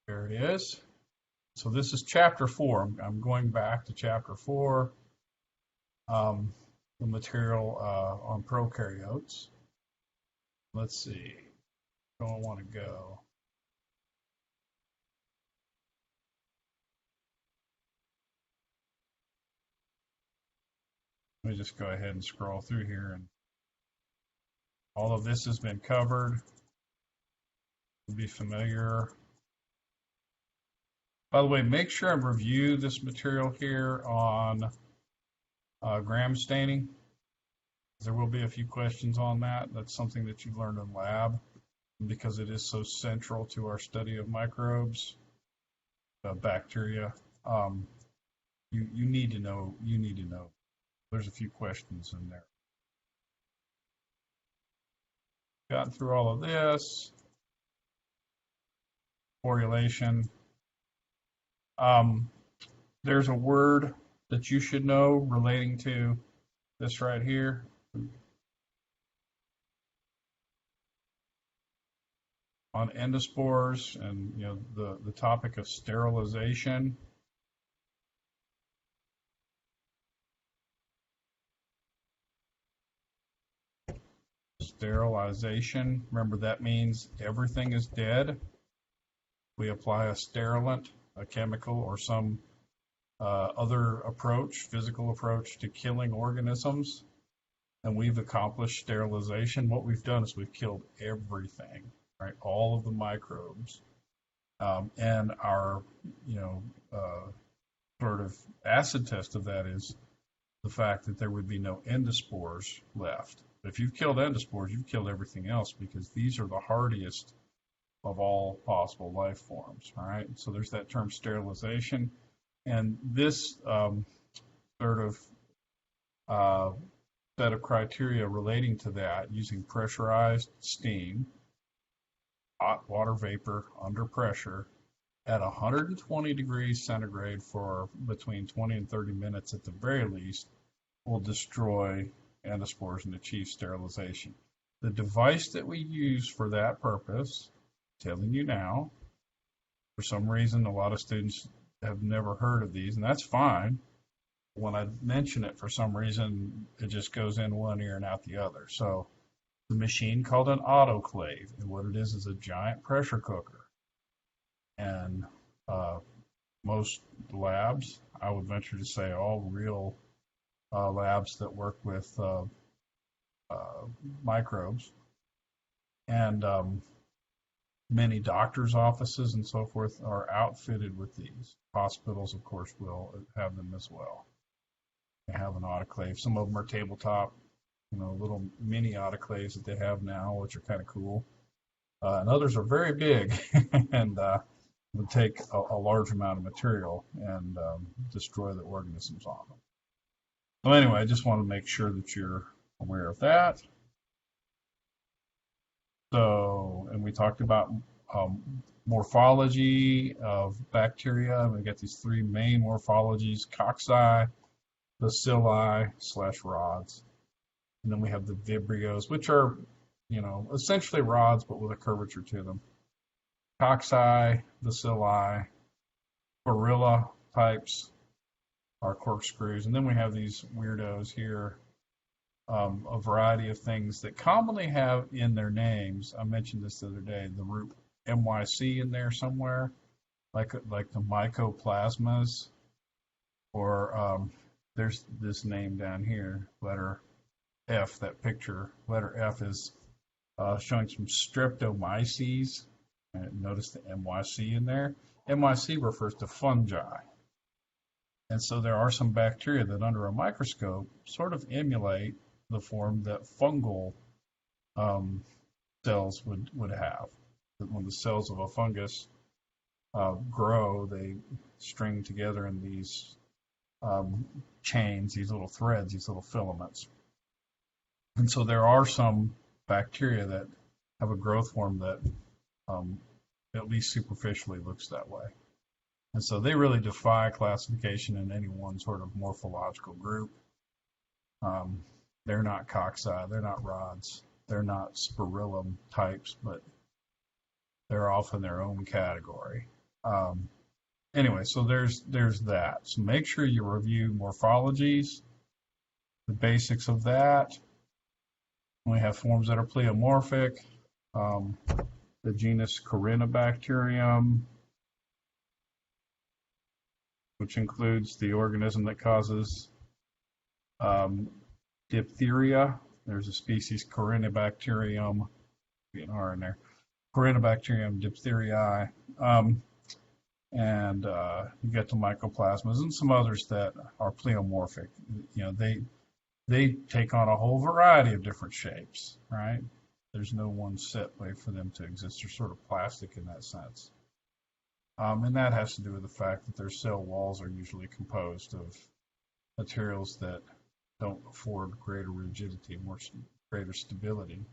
There it is. So this is chapter 4. I'm going back to chapter 4, the material on prokaryotes. Let's see. Where do I want to go? Let me just go ahead and scroll through here, and all of this has been covered. You'll be familiar. By the way, make sure and review this material here on gram staining. There will be a few questions on that. That's something that you learned in lab because it is so central to our study of microbes, bacteria. You need to know. You need to know. There's a few questions in there. Gotten through all of this. Correlation. There's a word that you should know relating to this right here. On endospores and the topic of sterilization. Sterilization, remember that means everything is dead. We apply a sterilant, a chemical or some other approach, physical approach to killing organisms, and we've accomplished sterilization. What we've done is we've killed everything, right? All of the microbes, and our sort of acid test of that is the fact that there would be no endospores left. If you've killed endospores, you've killed everything else because these are the hardiest of all possible life forms. All right, so there's that term sterilization, and this sort of set of criteria relating to that using pressurized steam, hot water vapor under pressure at 120 degrees centigrade for between 20 and 30 minutes at the very least will destroy endospores and achieve sterilization. The device that we use for that purpose, telling you now, for some reason a lot of students have never heard of these, and that's fine. When I mention it, for some reason it just goes in one ear and out the other. So the machine called an autoclave, and what it is a giant pressure cooker. And most labs, I would venture to say all real labs that work with microbes, and many doctors' offices and so forth are outfitted with these. Hospitals, of course, will have them as well. They have an autoclave. Some of them are tabletop, little mini autoclaves that they have now, which are kind of cool. And others are very big and would take a large amount of material and destroy the organisms on them. So anyway, I just want to make sure that you're aware of that. So, and we talked about morphology of bacteria. We got these three main morphologies: cocci, bacilli / rods. And then we have the vibrios, which are, essentially rods, but with a curvature to them. Cocci, bacilli, Barilla types are corkscrews. And then we have these weirdos here, a variety of things that commonly have in their names. I mentioned this the other day, the root MYC in there somewhere, like the mycoplasmas, or there's this name down here, letter F. That picture, letter F, is showing some streptomyces. And notice the MYC in there. MYC refers to fungi. And so there are some bacteria that under a microscope sort of emulate the form that fungal cells would have. When the cells of a fungus grow, they string together in these chains, these little threads, these little filaments. And so there are some bacteria that have a growth form that at least superficially looks that way. And so they really defy classification in any one sort of morphological group. They're not cocci, they're not rods, they're not spirillum types, but they're off in their own category. Anyway, so there's that. So make sure you review morphologies, the basics of that. We have forms that are pleomorphic. The genus Corynebacterium, which includes the organism that causes diphtheria. There's a species Corynebacterium, be an R in there, Corynebacterium diphtheriae. And you get the mycoplasmas and some others that are pleomorphic. You know, they take on a whole variety of different shapes, right? There's no one set way for them to exist. They're sort of plastic in that sense. And that has to do with the fact that their cell walls are usually composed of materials that don't afford greater rigidity, greater stability.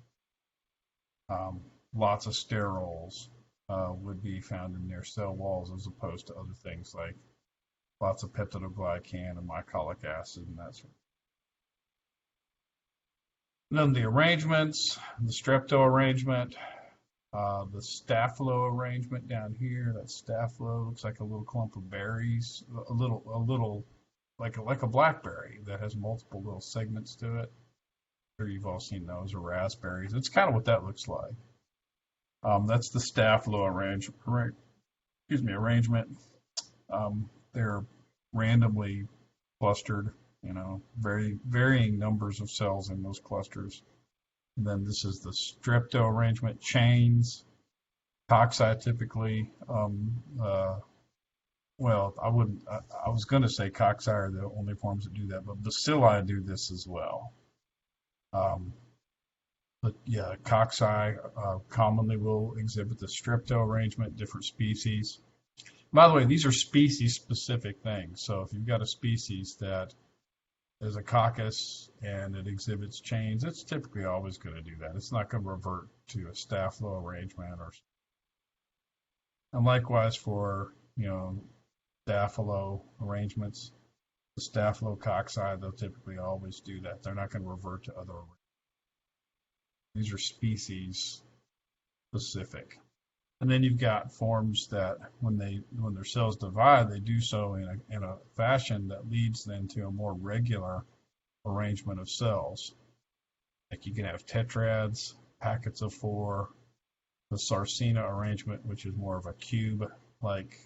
Lots of sterols would be found in their cell walls as opposed to other things like lots of peptidoglycan and mycolic acid and that sort of. And then the arrangements, the strepto arrangement, the Staphylo arrangement down here. That Staphylo looks like a little clump of berries, a little like a blackberry that has multiple little segments to it. I'm sure you've all seen those, or raspberries. It's kind of what that looks like. That's the Staphylo arrangement. They're randomly clustered, you know, very varying numbers of cells in those clusters. And then this is the strepto arrangement, chains, cocci typically. Well, I was going to say cocci are the only forms that do that, but bacilli do this as well. But yeah, cocci commonly will exhibit the strepto arrangement, different species. By the way, these are species-specific things. So if you've got a species that is a coccus and it exhibits chains, it's typically always going to do that. It's not going to revert to a Staphylo arrangement, and likewise for, you know, Staphylo arrangements, the Staphylococci, they'll typically always do that. They're not going to revert to other arrangements. These are species specific. And then you've got forms that when their cells divide, they do so in a fashion that leads then to a more regular arrangement of cells. Like you can have tetrads, packets of 4, the Sarcina arrangement, which is more of a cube-like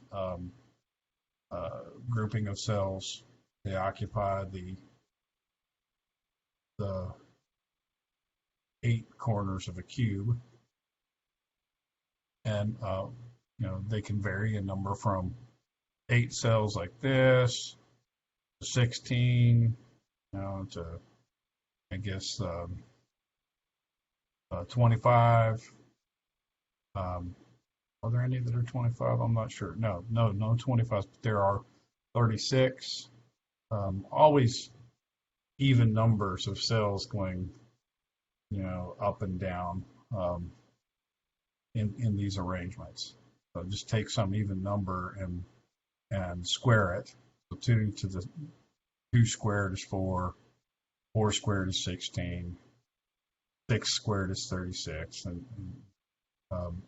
grouping of cells. They occupy the 8 corners of a cube. And you know, they can vary in number from 8 cells like this to 16, you know, to I guess 25. Are there any that are 25? I'm not sure. No 25s, but there are 36. Always even numbers of cells going, you know, up and down. In these arrangements. So just take some even number and square it. So 2 to the 2 squared is 4, 4 squared is 16, 6 squared is 36, and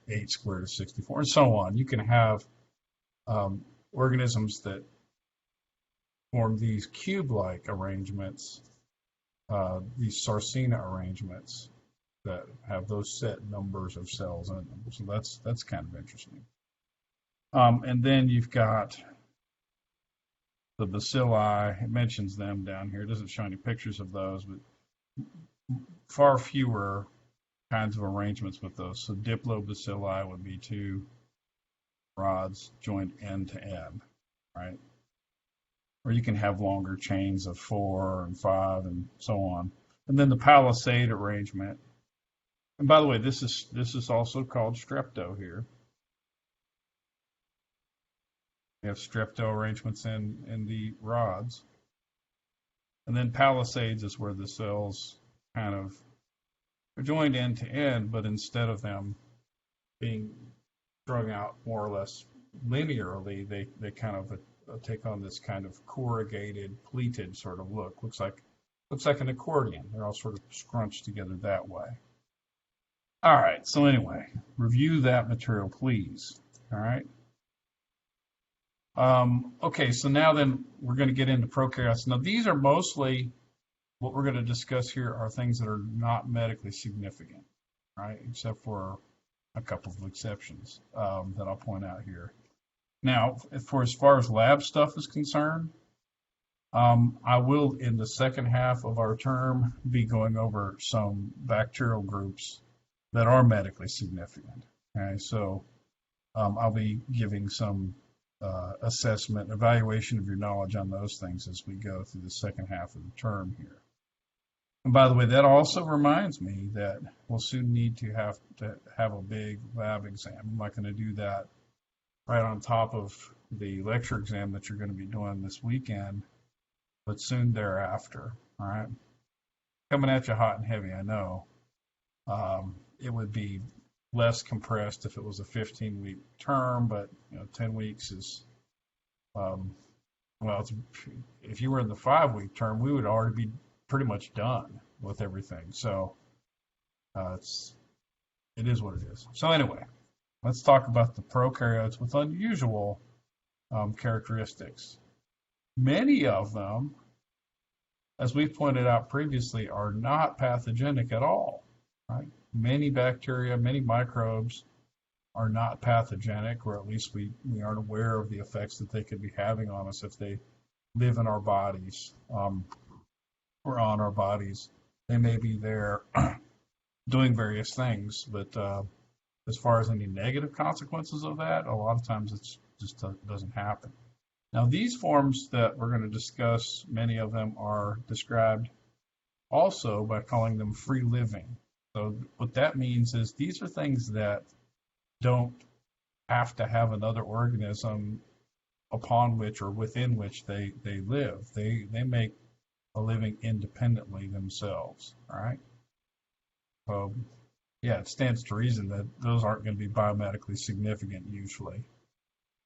8 squared is 64, and so on. You can have organisms that form these cube-like arrangements, these Sarcina arrangements, that have those set numbers of cells in them. So that's kind of interesting. And then you've got the bacilli. It mentions them down here. It doesn't show any pictures of those, but far fewer kinds of arrangements with those. So diplobacilli would be 2 rods joined end to end, right? Or you can have longer chains of 4 and 5 and so on. And then the palisade arrangement. And by the way, this is also called strepto here. We have strepto arrangements in the rods. And then palisades is where the cells kind of are joined end to end, but instead of them being strung out more or less linearly, they kind of take on this kind of corrugated, pleated sort of look. Looks like an accordion. They're all sort of scrunched together that way. All right, so anyway, review that material, please. All right. Okay, so now then we're going to get into prokaryotes. Now these are mostly what we're going to discuss here are things that are not medically significant, right? Except for a couple of exceptions that I'll point out here. Now, for as far as lab stuff is concerned, I will, in the second half of our term, be going over some bacterial groups that are medically significant. Okay, so I'll be giving some assessment, evaluation of your knowledge on those things as we go through the second half of the term here. And by the way, that also reminds me that we'll soon need to have a big lab exam. I'm not going to do that right on top of the lecture exam that you're going to be doing this weekend, but soon thereafter. All right, coming at you hot and heavy, I know. It would be less compressed if it was a 15-week term, but 10 weeks is well. If you were in the 5-week term, we would already be pretty much done with everything. So it is what it is. So anyway, let's talk about the prokaryotes with unusual characteristics. Many of them, as we've pointed out previously, are not pathogenic at all. Right? Many bacteria, many microbes are not pathogenic, or at least we aren't aware of the effects that they could be having on us if they live in our bodies. Or on our bodies. They may be there doing various things, but as far as any negative consequences of that, a lot of times it just doesn't happen. Now, these forms that we're going to discuss, many of them are described also by calling them free living. So what that means is these are things that don't have to have another organism upon which or within which they live. They make a living independently themselves, all right? So, yeah, it stands to reason that those aren't going to be biomedically significant usually,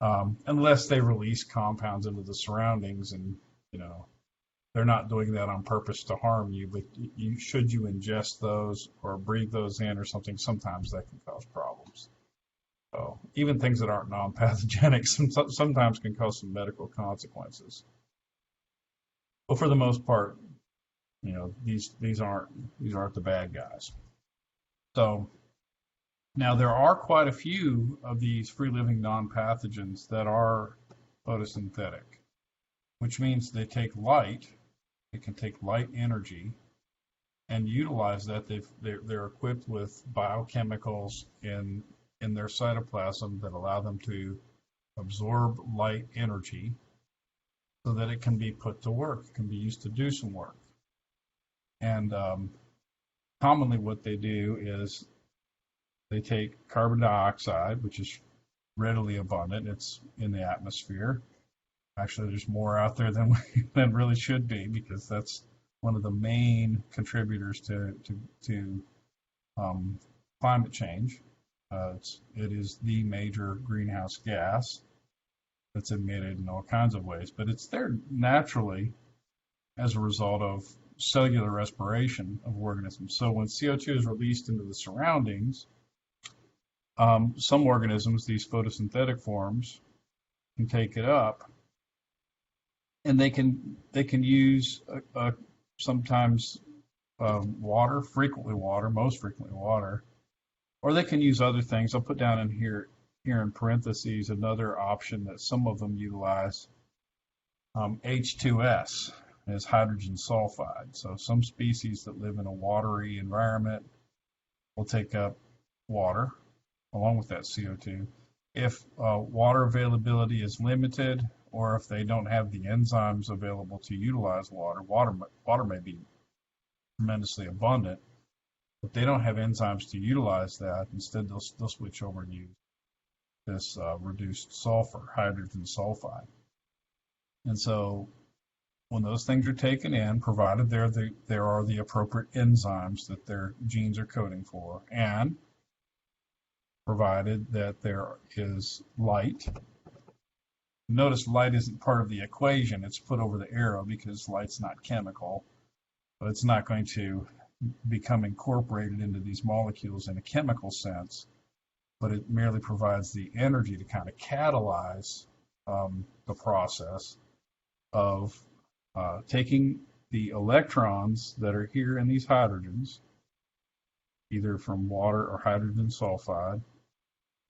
unless they release compounds into the surroundings, and they're not doing that on purpose to harm you. But should you ingest those or breathe those in or something, sometimes that can cause problems. So even things that aren't non-pathogenic sometimes can cause some medical consequences. But for the most part, these aren't the bad guys. So now there are quite a few of these free living non-pathogens that are photosynthetic, which means they take light. They can take light energy and utilize that. They're equipped with biochemicals in their cytoplasm that allow them to absorb light energy, so that it can be put to work, it can be used to do some work. And commonly what they do is they take carbon dioxide, which is readily abundant. It's in the atmosphere. Actually, there's more out there than really should be, because that's one of the main contributors to climate change. It is the major greenhouse gas that's emitted in all kinds of ways, but it's there naturally as a result of cellular respiration of organisms. So when CO2 is released into the surroundings, some organisms, these photosynthetic forms, can take it up, and they can use sometimes water, most frequently water, or they can use other things. I'll put down in here in parentheses another option that some of them utilize, H2S, as hydrogen sulfide. So some species that live in a watery environment will take up water along with that CO2. If water availability is limited, or if they don't have the enzymes available to utilize water may be tremendously abundant, but they don't have enzymes to utilize that. Instead, they'll switch over and use this reduced sulfur, hydrogen sulfide. And so when those things are taken in, provided there are the appropriate enzymes that their genes are coding for, and provided that there is light. Notice light isn't part of the equation. It's put over the arrow because light's not chemical, but it's not going to become incorporated into these molecules in a chemical sense, but it merely provides the energy to kind of catalyze the process of taking the electrons that are here in these hydrogens, either from water or hydrogen sulfide,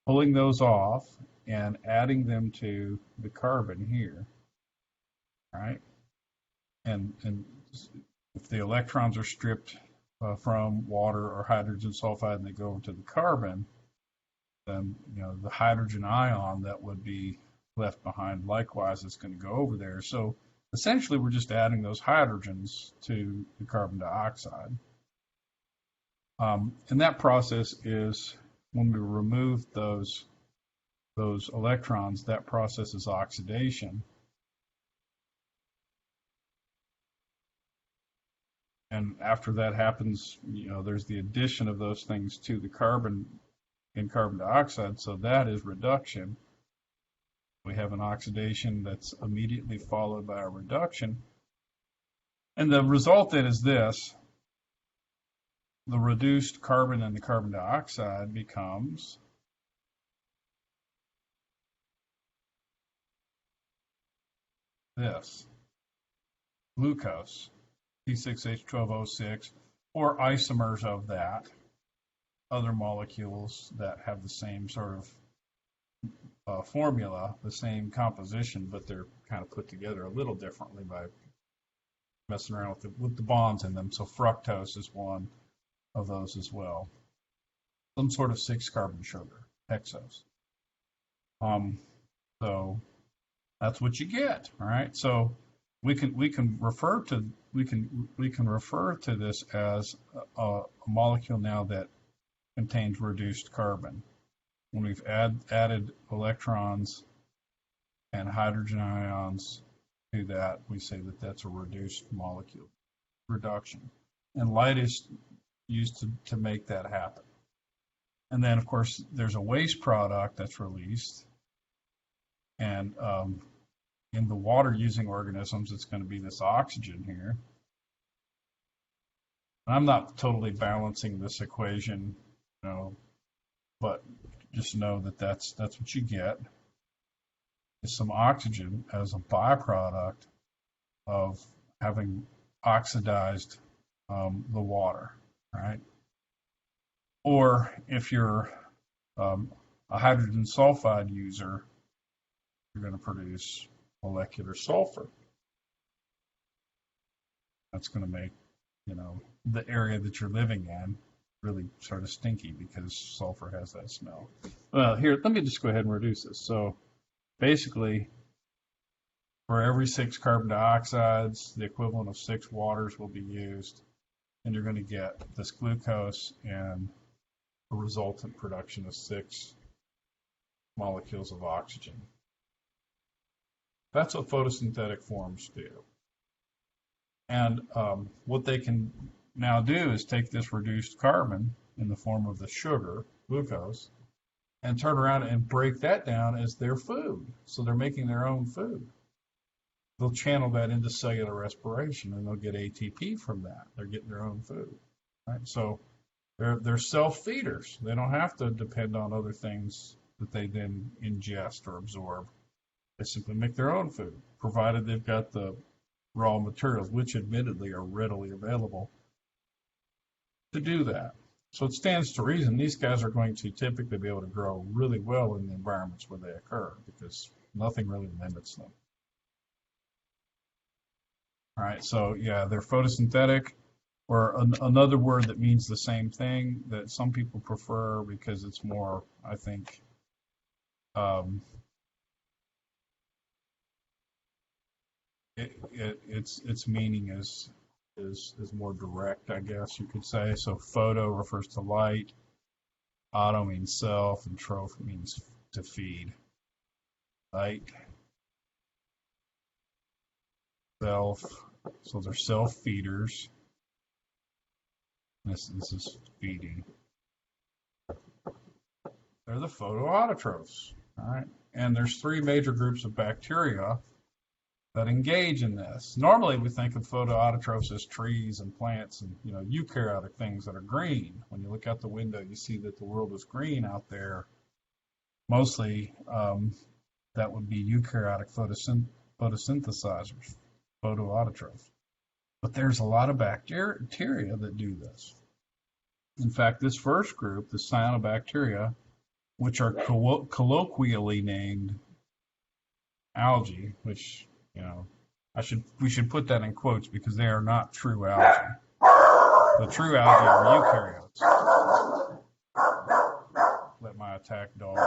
pulling those off and adding them to the carbon here, right? And if the electrons are stripped from water or hydrogen sulfide and they go over to the carbon, then the hydrogen ion that would be left behind likewise is going to go over there. So essentially, we're just adding those hydrogens to the carbon dioxide. And that process is when we remove those electrons, that process is oxidation. And after that happens, there's the addition of those things to the carbon in carbon dioxide. So that is reduction. We have an oxidation that's immediately followed by a reduction. And the result then is this. The reduced carbon in the carbon dioxide becomes this, glucose, C6H12O6, or isomers of that, other molecules that have the same sort of formula, the same composition, but they're kind of put together a little differently by messing around with the bonds in them. So fructose is one of those as well. Some sort of 6-carbon sugar, hexose. So that's what you get. All right. So we can refer to this as a molecule now that contains reduced carbon. When we've added electrons and hydrogen ions to that, we say that that's a reduced molecule, reduction. And light is used to make that happen. And then, of course, there's a waste product that's released. And in the water-using organisms, it's going to be this oxygen here. And I'm not totally balancing this equation, but just know that that's what you get. Is some oxygen as a byproduct of having oxidized the water, right? Or if you're a hydrogen sulfide user, you're going to produce molecular sulfur. That's going to make, the area that you're living in really sort of stinky because sulfur has that smell. Well, here, let me just go ahead and reduce this. So basically, for every 6 carbon dioxides, the equivalent of 6 waters will be used, and you're going to get this glucose and a resultant production of 6 molecules of oxygen. That's what photosynthetic forms do. And what they can now do is take this reduced carbon in the form of the sugar, glucose, and turn around and break that down as their food. So they're making their own food. They'll channel that into cellular respiration, and they'll get ATP from that. They're getting their own food. Right? So they're self-feeders. They don't have to depend on other things that they then ingest or absorb. They simply make their own food, provided they've got the raw materials, which admittedly are readily available to do that. So it stands to reason these guys are going to typically be able to grow really well in the environments where they occur because nothing really limits them. All right, so yeah, they're photosynthetic, or another word that means the same thing that some people prefer because it's more, I think, its meaning is more direct, I guess you could say. So photo refers to light, auto means self, and troph means to feed. Light, self, so they're self-feeders. This is feeding. They're the photoautotrophs, all right? And there's 3 major groups of bacteria that engage in this. Normally, we think of photoautotrophs as trees and plants and eukaryotic things that are green. When you look out the window, you see that the world is green out there, mostly that would be eukaryotic photosynthesizers, photoautotrophs. But there's a lot of bacteria that do this. In fact, this first group, the cyanobacteria, which are colloquially named algae, which, we should put that in quotes because they are not true algae. The true algae are eukaryotes. Let my attack dog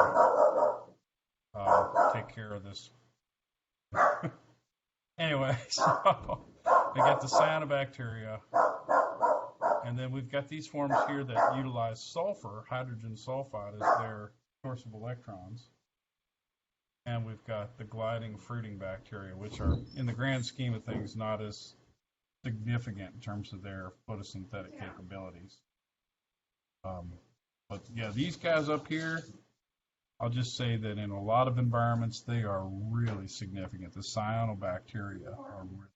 take care of this. Anyway, so we got the cyanobacteria, and then we've got these forms here that utilize sulfur, hydrogen sulfide, as their source of electrons. And we've got the gliding fruiting bacteria, which are, in the grand scheme of things, not as significant in terms of their photosynthetic capabilities. But yeah, these guys up here, I'll just say that in a lot of environments, they are really significant. The cyanobacteria are really.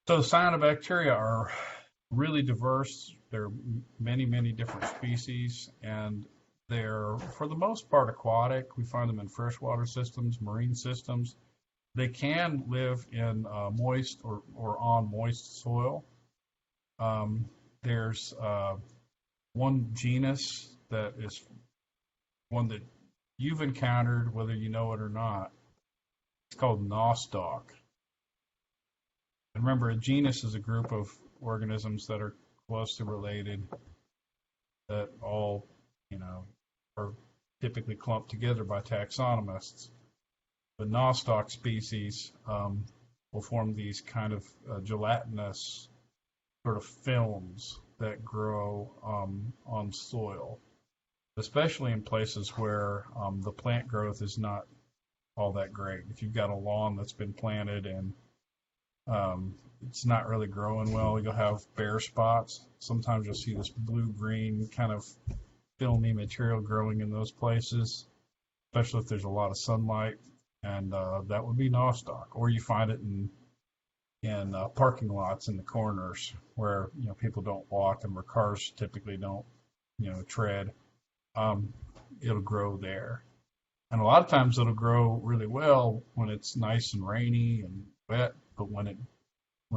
So cyanobacteria are really diverse. There are many, many different species, and they're, for the most part, aquatic. We find them in freshwater systems, marine systems. They can live in moist or on moist soil. There's one genus that is one that you've encountered, whether you know it or not. It's called nostoc. And remember, a genus is a group of organisms that are closely related, that all, are typically clumped together by taxonomists. The nostoc species will form these kind of gelatinous sort of films that grow on soil, especially in places where the plant growth is not all that great. If you've got a lawn that's been planted and it's not really growing well, you'll have bare spots. Sometimes you'll see this blue-green kind of filmy material growing in those places, especially if there's a lot of sunlight, and that would be nostoc. Or you find it in parking lots in the corners where people don't walk and where cars typically don't tread. It'll grow there, and a lot of times it'll grow really well when it's nice and rainy and wet. But when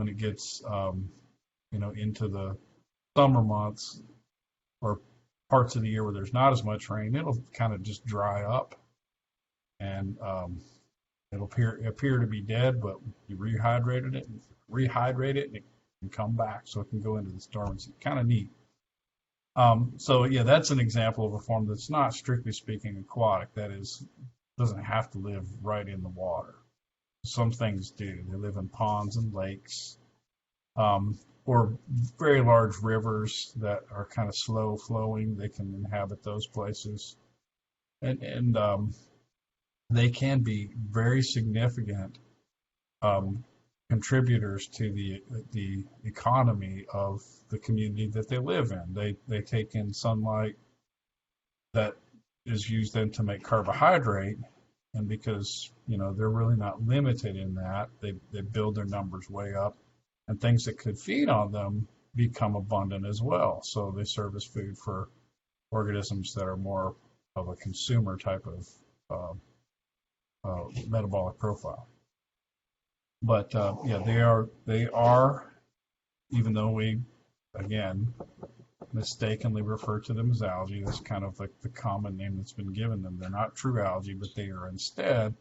it gets into the summer months or parts of the year where there's not as much rain, it'll kind of just dry up, and it'll appear to be dead, but you rehydrate it, and it can come back, so it can go into the dormancy. Kind of neat. So yeah, that's an example of a form that's not strictly speaking aquatic. That is, doesn't have to live right in the water. Some things do. They live in ponds and lakes, or very large rivers that are kind of slow flowing. They can inhabit those places, and they can be very significant contributors to the economy of the community that they live in. They take in sunlight that is used then to make carbohydrate, and because they're really not limited in that, they build their numbers way up, and things that could feed on them become abundant as well. So they serve as food for organisms that are more of a consumer type of metabolic profile. But yeah, they are, even though we, again, mistakenly refer to them as algae, that's kind of like the common name that's been given them. They're not true algae, but they are instead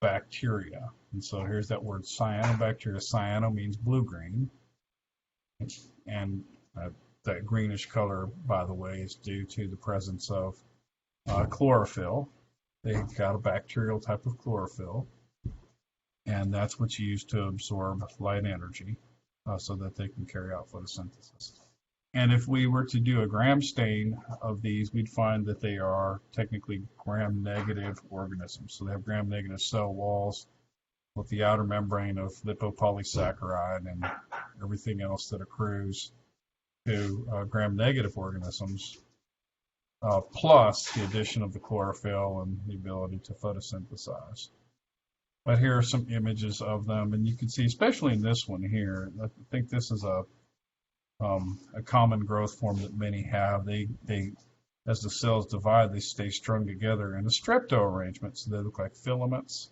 bacteria. And so here's that word cyanobacteria. Cyano means blue-green, and that greenish color, by the way, is due to the presence of chlorophyll. They've got a bacterial type of chlorophyll, and that's what's used to absorb light energy so that they can carry out photosynthesis. And if we were to do a gram stain of these, we'd find that they are technically gram-negative organisms. So they have gram-negative cell walls with the outer membrane of lipopolysaccharide and everything else that accrues to gram-negative organisms, plus the addition of the chlorophyll and the ability to photosynthesize. But here are some images of them, and you can see, especially in this one here, I think this is a common growth form that many have. They as the cells divide, they stay strung together in a strepto arrangement, so they look like filaments.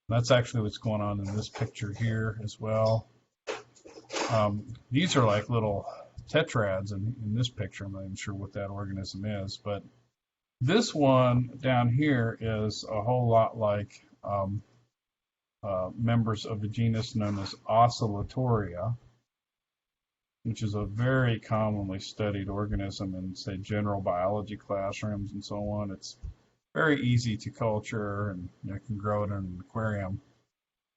That's actually what's going on in this picture here as well. These are like little tetrads in this picture. I'm not even sure what that organism is, but this one down here is a whole lot like members of a genus known as Oscillatoria, which is a very commonly studied organism in, say, general biology classrooms and so on. It's very easy to culture, and you can grow it in an aquarium,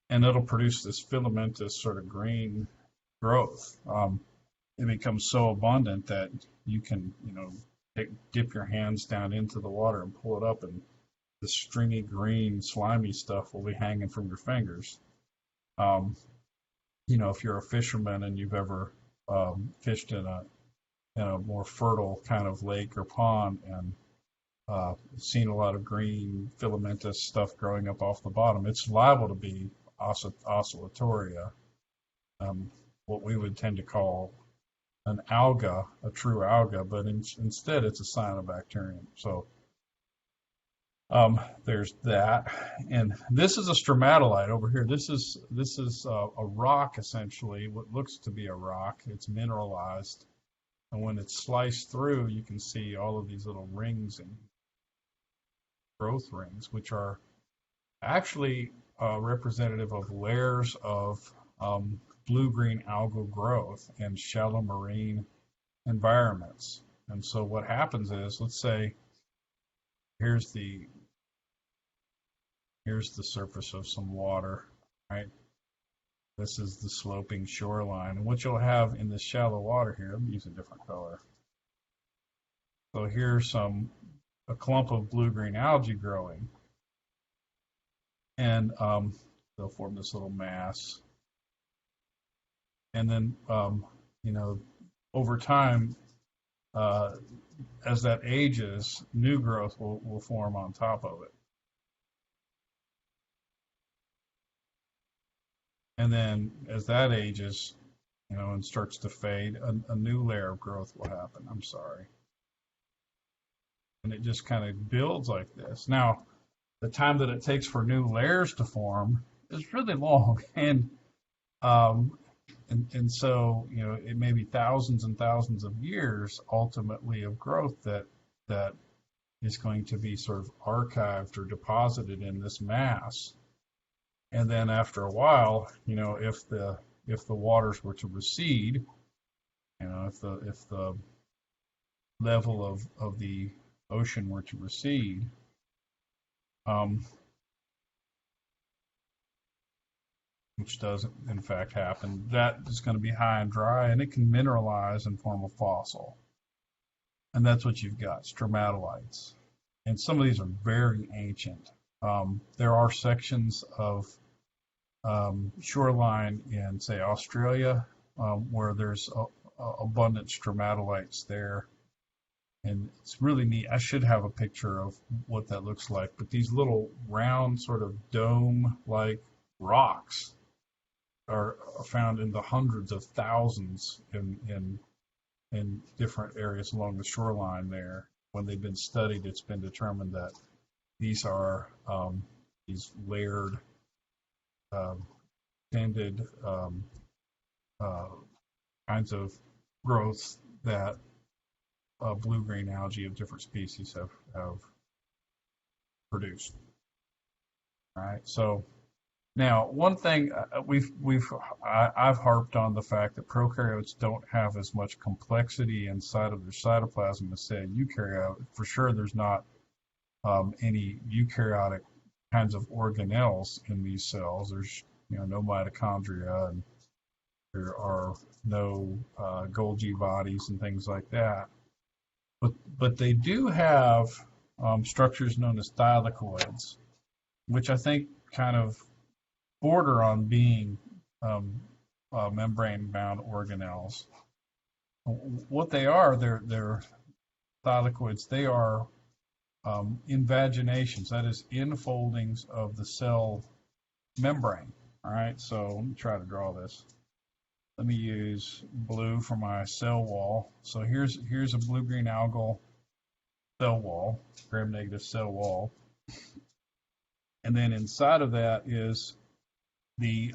and it'll produce this filamentous sort of green growth. It becomes so abundant that you can, dip your hands down into the water and pull it up, and the stringy green slimy stuff will be hanging from your fingers. If you're a fisherman and you've ever fished in a more fertile kind of lake or pond and seen a lot of green filamentous stuff growing up off the bottom, it's liable to be Oscillatoria, what we would tend to call an alga, a true alga, but instead it's a cyanobacterium. So there's that, and this is a stromatolite over here. This is a rock, essentially, what looks to be a rock. It's mineralized, and when it's sliced through, you can see all of these little rings and growth rings, which are actually representative of layers of blue-green algal growth in shallow marine environments. And so what happens is, let's say, here's the surface of some water, right? This is the sloping shoreline. And what you'll have in this shallow water here, let me use a different color. So here's a clump of blue-green algae growing. And they'll form this little mass. And then, over time, as that ages, new growth will form on top of it. And then as that ages, and starts to fade, a new layer of growth will happen. I'm sorry. And it just kind of builds like this. Now, the time that it takes for new layers to form is really long. And so, it may be thousands and thousands of years ultimately of growth that is going to be sort of archived or deposited in this mass. And then after a while, if the waters were to recede, if the level of the ocean were to recede, which does in fact happen, that is going to be high and dry, and it can mineralize and form a fossil. And that's what you've got, stromatolites. And some of these are very ancient. There are sections of shoreline in, say, Australia, where there's abundant stromatolites there. And it's really neat. I should have a picture of what that looks like. But these little round sort of dome-like rocks are found in the hundreds of thousands in different areas along the shoreline there. When they've been studied, it's been determined that these are these layered, extended kinds of growths that blue-green algae of different species have produced. All right, so now one thing I've harped on the fact that prokaryotes don't have as much complexity inside of their cytoplasm as, say, a eukaryote. For sure, there's not any eukaryotic kinds of organelles in these cells. There's no mitochondria, and there are no Golgi bodies and things like that. But they do have structures known as thylakoids, which I think kind of border on being membrane-bound organelles. What they are, they're thylakoids. They are invaginations, that is, infoldings of the cell membrane. All right, so let me try to draw this. Let me use blue for my cell wall. So here's a blue-green algal cell wall, gram-negative cell wall. And then inside of that is the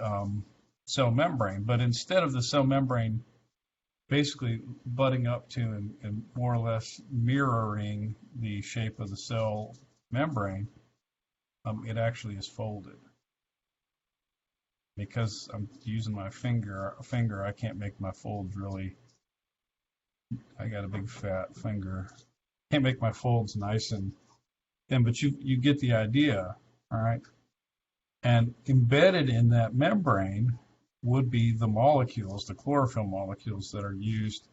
cell membrane. But instead of the cell membrane basically butting up to and more or less mirroring the shape of the cell membrane, it actually is folded. Because I'm using my finger, I can't make my folds really. I got a big fat finger. Can't make my folds nice and thin, but you get the idea, all right? And embedded in that membrane would be the molecules, the chlorophyll molecules that are used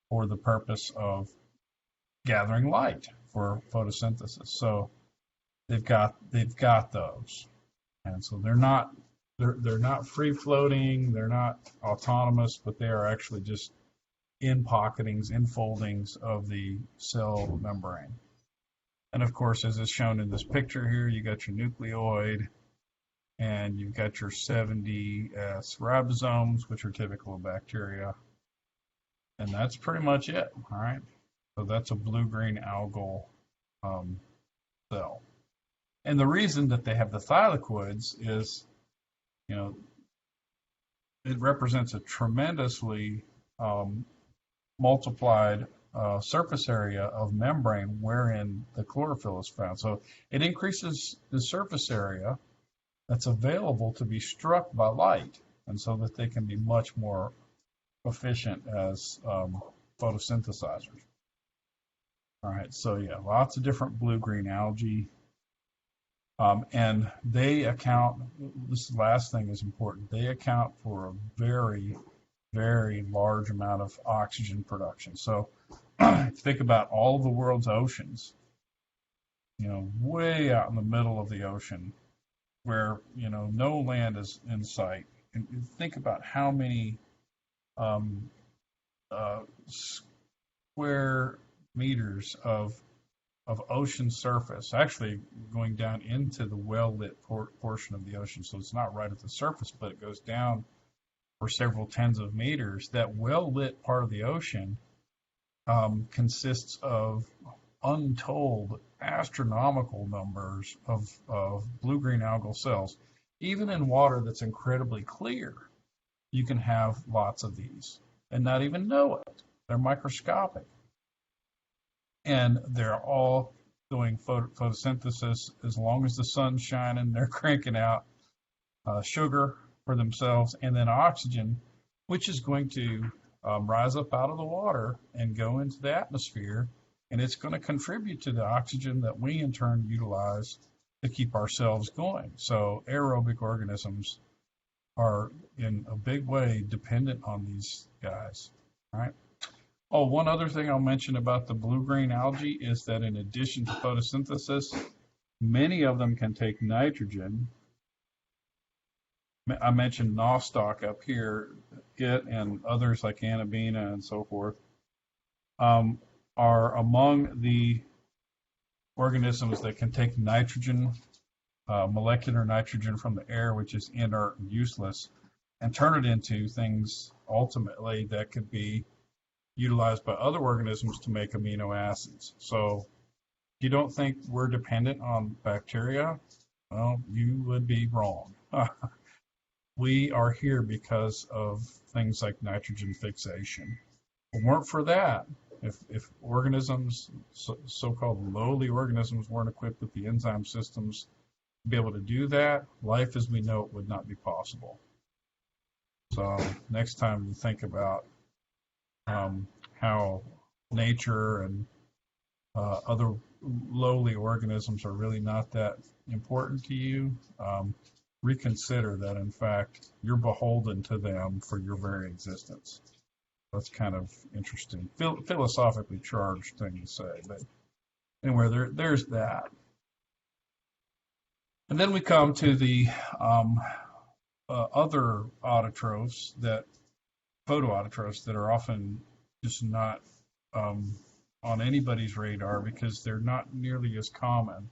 for the purpose of gathering light for photosynthesis. So they've got those, and so they're not free floating, they're not autonomous, but they are actually just in pocketings, in foldings of the cell membrane. And of course, as is shown in this picture here, you got your nucleoid, and you've got your 70S ribosomes, which are typical of bacteria. And that's pretty much it, all right? So that's a blue-green algal cell. And the reason that they have the thylakoids is, you know, it represents a tremendously multiplied surface area of membrane wherein the chlorophyll is found. So it increases the surface area that's available to be struck by light, and so that they can be much more efficient as photosynthesizers. All right, so yeah, lots of different blue-green algae. And they account, this last thing is important, they account for a very, very large amount of oxygen production. So think about all of the world's oceans, you know, way out in the middle of the ocean where, you know, no land is in sight. And think about how many square meters of ocean surface, actually going down into the well-lit portion of the ocean. So it's not right at the surface, but it goes down for several tens of meters. That well-lit part of the ocean consists of untold astronomical numbers of blue-green algal cells. Even in water that's incredibly clear, you can have lots of these and not even know it. They're microscopic. And they're all doing photosynthesis. As long as the sun's shining, they're cranking out sugar for themselves and then oxygen, which is going to rise up out of the water and go into the atmosphere. And it's going to contribute to the oxygen that we in turn utilize to keep ourselves going. So aerobic organisms are in a big way dependent on these guys, all right? Oh, one other thing I'll mention about the blue-green algae is that in addition to photosynthesis, many of them can take nitrogen. I mentioned nostoc up here. It and others like Anabaena and so forth are among the organisms that can take nitrogen, molecular nitrogen from the air, which is inert and useless, and turn it into things ultimately that could be utilized by other organisms to make amino acids. So if you don't think we're dependent on bacteria, well, you would be wrong. We are here because of things like nitrogen fixation. If it weren't for that, if organisms, so-called lowly organisms, weren't equipped with the enzyme systems to be able to do that, life as we know it would not be possible. So next time you think about how nature and other lowly organisms are really not that important to you, reconsider that, in fact, you're beholden to them for your very existence. That's kind of interesting, philosophically charged thing to say. But anyway, there's that. And then we come to the other autotrophs, photoautotrophs, that are often just not on anybody's radar because they're not nearly as common.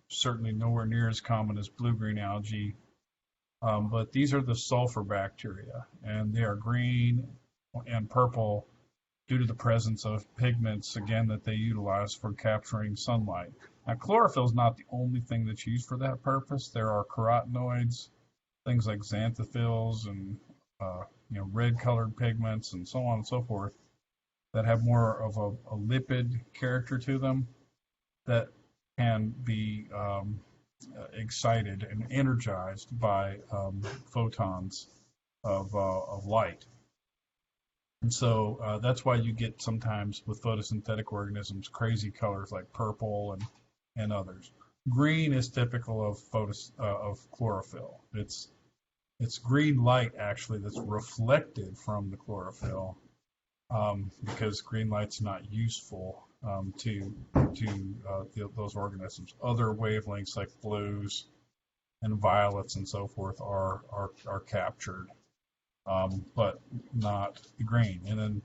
Certainly nowhere near as common as blue-green algae. But these are the sulfur bacteria, and they are green and purple due to the presence of pigments, again, that they utilize for capturing sunlight. Now, chlorophyll is not the only thing that's used for that purpose. There are carotenoids, things like xanthophylls and red-colored pigments and so on and so forth that have more of a lipid character to them that can be excited and energized by photons of light. And so that's why you get sometimes with photosynthetic organisms crazy colors like purple and others. Green is typical of chlorophyll. It's green light actually that's reflected from the chlorophyll because green light's not useful to those organisms. Other wavelengths like blues and violets and so forth are captured, but not the green. And then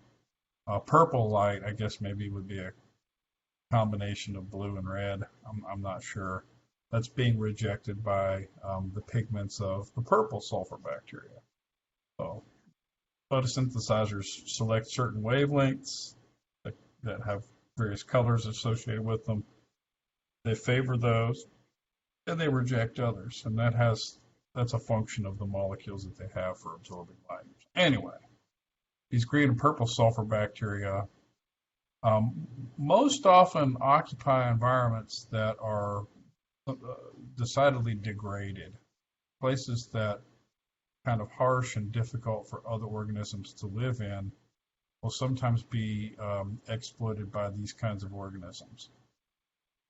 purple light, I guess maybe would be a combination of blue and red. I'm not sure. That's being rejected by the pigments of the purple sulfur bacteria. So photosynthesizers select certain wavelengths that have various colors associated with them. They favor those, and they reject others. And that's a function of the molecules that they have for absorbing light. Anyway, these green and purple sulfur bacteria most often occupy environments that are decidedly degraded, places that kind of harsh and difficult for other organisms to live in will sometimes be exploited by these kinds of organisms.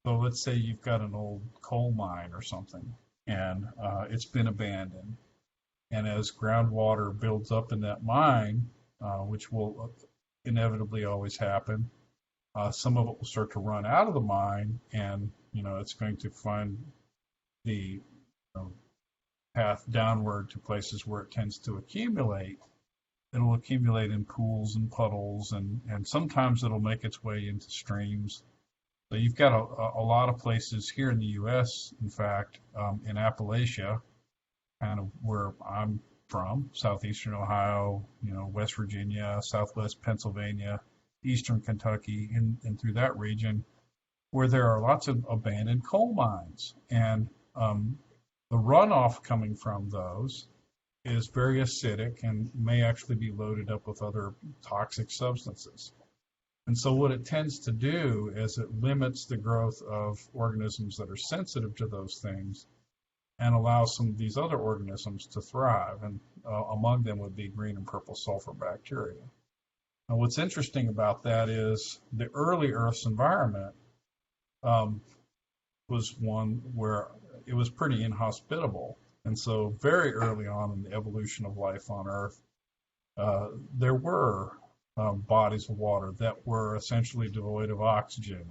So let's say you've got an old coal mine or something, and it's been abandoned. And as groundwater builds up in that mine, which will inevitably always happen, some of it will start to run out of the mine, and it's going to find the path downward to places where it tends to accumulate. It'll accumulate in pools and puddles, and sometimes it'll make its way into streams. So you've got a lot of places here in the U.S., in fact, in Appalachia, kind of where I'm from, southeastern Ohio, West Virginia, southwest Pennsylvania, eastern Kentucky, and through that region, where there are lots of abandoned coal mines. And the runoff coming from those is very acidic and may actually be loaded up with other toxic substances. And so what it tends to do is it limits the growth of organisms that are sensitive to those things and allows some of these other organisms to thrive. And among them would be green and purple sulfur bacteria. Now, what's interesting about that is the early Earth's environment was one where it was pretty inhospitable. And so very early on in the evolution of life on Earth, there were bodies of water that were essentially devoid of oxygen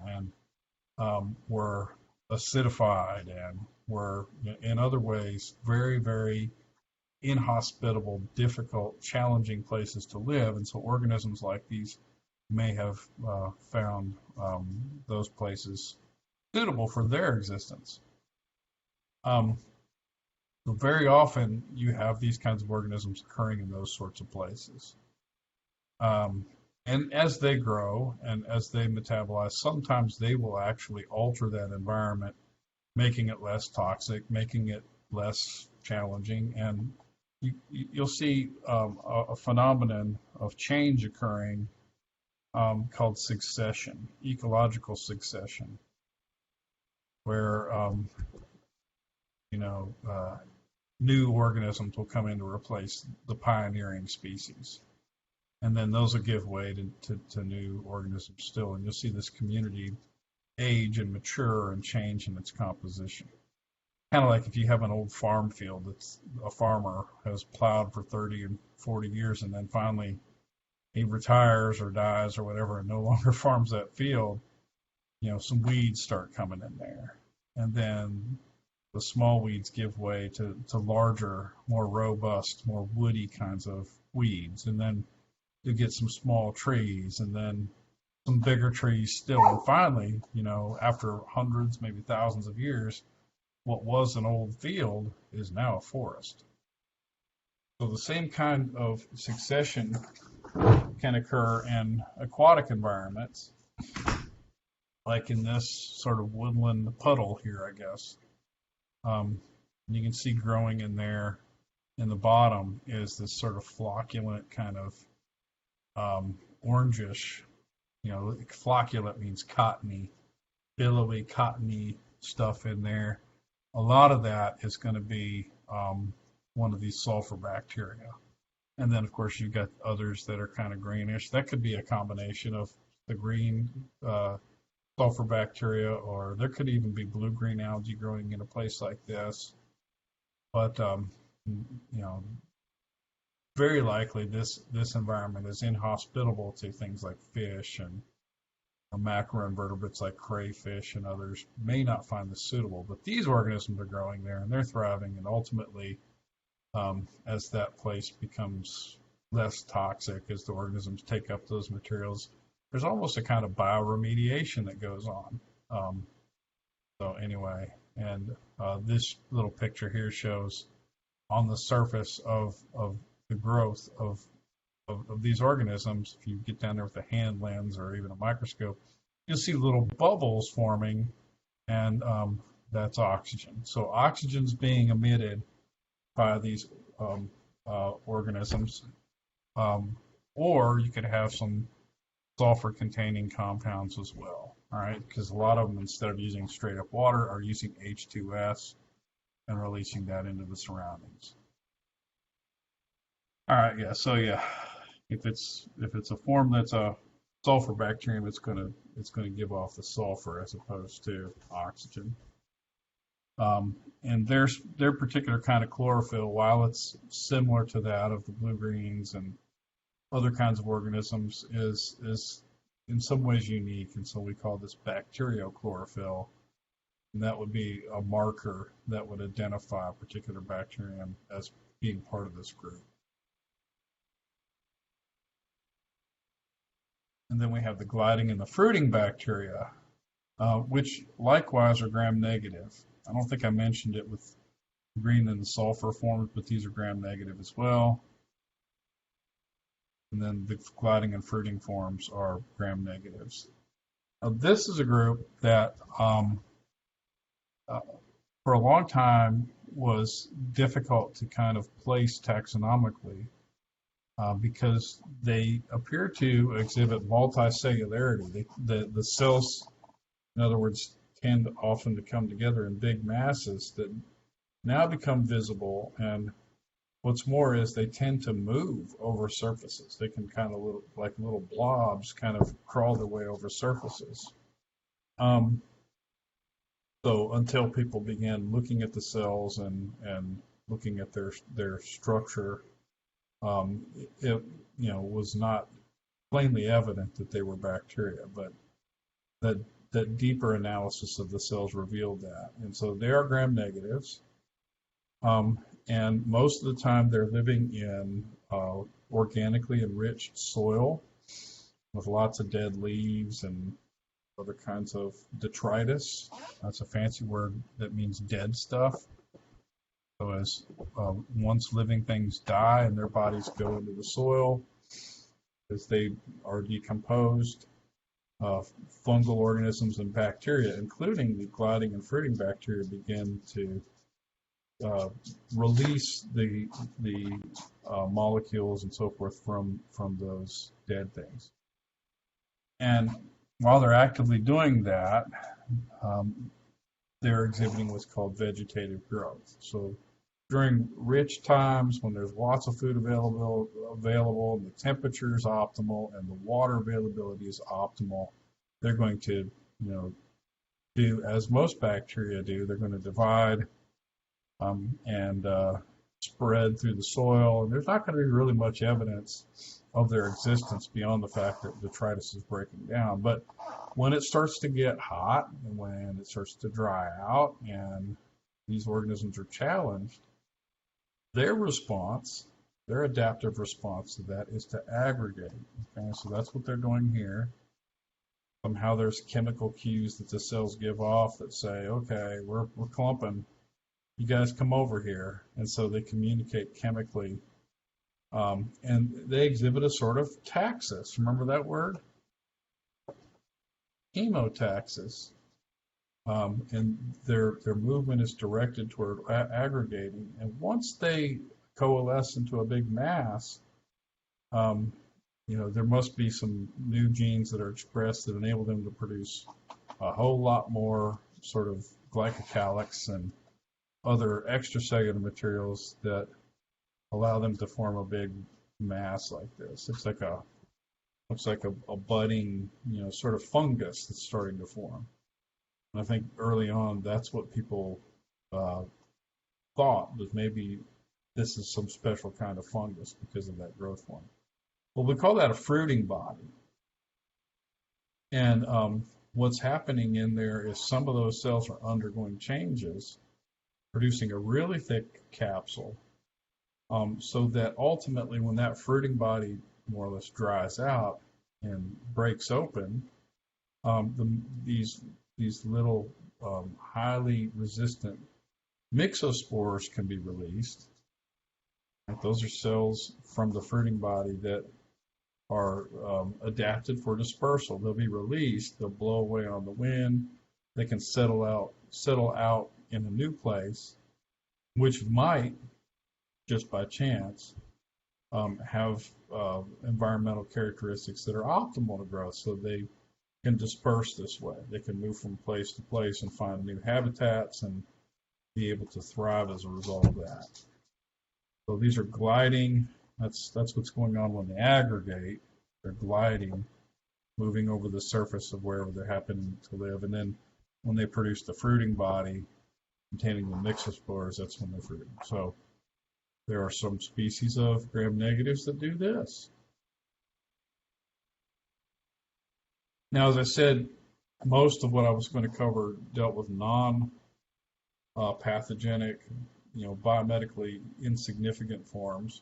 and were acidified and were in other ways very, very inhospitable, difficult, challenging places to live. And so organisms like these may have found those places suitable for their existence. So very often you have these kinds of organisms occurring in those sorts of places. And as they grow and as they metabolize, sometimes they will actually alter that environment, making it less toxic, making it less challenging. And you'll see a phenomenon of change occurring called succession, ecological succession, where new organisms will come in to replace the pioneering species. And then those will give way to new organisms still. And you'll see this community age and mature and change in its composition. Kind of like if you have an old farm field that's a farmer has plowed for 30 and 40 years, and then finally he retires or dies or whatever and no longer farms that field, some weeds start coming in there. And then the small weeds give way to larger, more robust, more woody kinds of weeds. And then you get some small trees and then some bigger trees still. And finally, after hundreds, maybe thousands of years, what was an old field is now a forest. So the same kind of succession can occur in aquatic environments, like in this sort of woodland puddle here, I guess. You can see growing in there in the bottom is this sort of flocculent kind of orangish, flocculent means cottony, billowy, cottony stuff in there. A lot of that is going to be one of these sulfur bacteria. And then, of course, you've got others that are kind of greenish. That could be a combination of the green sulfur bacteria, or there could even be blue-green algae growing in a place like this. But, very likely this environment is inhospitable to things like fish and macroinvertebrates like crayfish and others may not find this suitable. But these organisms are growing there and they're thriving, and ultimately, as that place becomes less toxic, as the organisms take up those materials, there's almost a kind of bioremediation that goes on. So anyway, and this little picture here shows on the surface of the growth of these organisms. If you get down there with a hand lens or even a microscope, you'll see little bubbles forming, and that's oxygen. So oxygen's being emitted by these organisms, or you could have some sulfur-containing compounds as well. All right, because a lot of them, instead of using straight up water, are using H2S and releasing that into the surroundings. All right, if it's a form that's a sulfur bacterium, it's gonna give off the sulfur as opposed to oxygen. And their particular kind of chlorophyll, while it's similar to that of the blue-greens and other kinds of organisms, is in some ways unique, and so we call this bacteriochlorophyll, and that would be a marker that would identify a particular bacterium as being part of this group. And then we have the gliding and the fruiting bacteria, which likewise are gram-negative. I don't think I mentioned it with green and the sulfur forms, but these are gram-negative as well. And then the gliding and fruiting forms are gram-negatives. This is a group that for a long time was difficult to kind of place taxonomically because they appear to exhibit multicellularity. The cells, in other words, tend often to come together in big masses that now become visible, and what's more is they tend to move over surfaces. They can kind of like little blobs kind of crawl their way over surfaces. So until people began looking at the cells and looking at their structure, it was not plainly evident that they were bacteria, but that deeper analysis of the cells revealed that. And so they are gram-negatives. And most of the time they're living in organically enriched soil with lots of dead leaves and other kinds of detritus. That's a fancy word that means dead stuff. So as once living things die and their bodies go into the soil, as they are decomposed, fungal organisms and bacteria, including the gliding and fruiting bacteria, begin to release the molecules and so forth from those dead things. And while they're actively doing that, they're exhibiting what's called vegetative growth. So during rich times when there's lots of food available, and the temperature is optimal and the water availability is optimal, they're going to, do as most bacteria do. They're going to divide and spread through the soil. And there's not going to be really much evidence of their existence beyond the fact that detritus is breaking down. But when it starts to get hot and when it starts to dry out and these organisms are challenged, their response, their adaptive response to that is to aggregate. Okay, so that's what they're doing here. Somehow there's chemical cues that the cells give off that say, okay, we're clumping. You guys come over here. And so they communicate chemically And they exhibit a sort of taxis. Remember that word? Chemotaxis. And their movement is directed toward aggregating. And once they coalesce into a big mass, um, there must be some new genes that are expressed that enable them to produce a whole lot more sort of glycocalyx and other extracellular materials that allow them to form a big mass like this. Looks like a budding, sort of fungus that's starting to form. And I think early on, that's what people thought, was maybe this is some special kind of fungus because of that growth form. Well, we call that a fruiting body. And what's happening in there is some of those cells are undergoing changes, producing a really thick capsule, so that ultimately when that fruiting body more or less dries out and breaks open, these little highly resistant myxospores can be released. Right? Those are cells from the fruiting body that are adapted for dispersal. They'll be released, they'll blow away on the wind, they can settle out in a new place, which might, just by chance, have environmental characteristics that are optimal to growth, so they can disperse this way. They can move from place to place and find new habitats and be able to thrive as a result of that. So these are gliding. That's what's going on when they aggregate. They're gliding, moving over the surface of wherever they're happening to live. And then when they produce the fruiting body containing the myxospores, that's when they're fruiting. So there are some species of gram-negatives that do this. Now, as I said, most of what I was going to cover dealt with non-pathogenic, biomedically insignificant forms.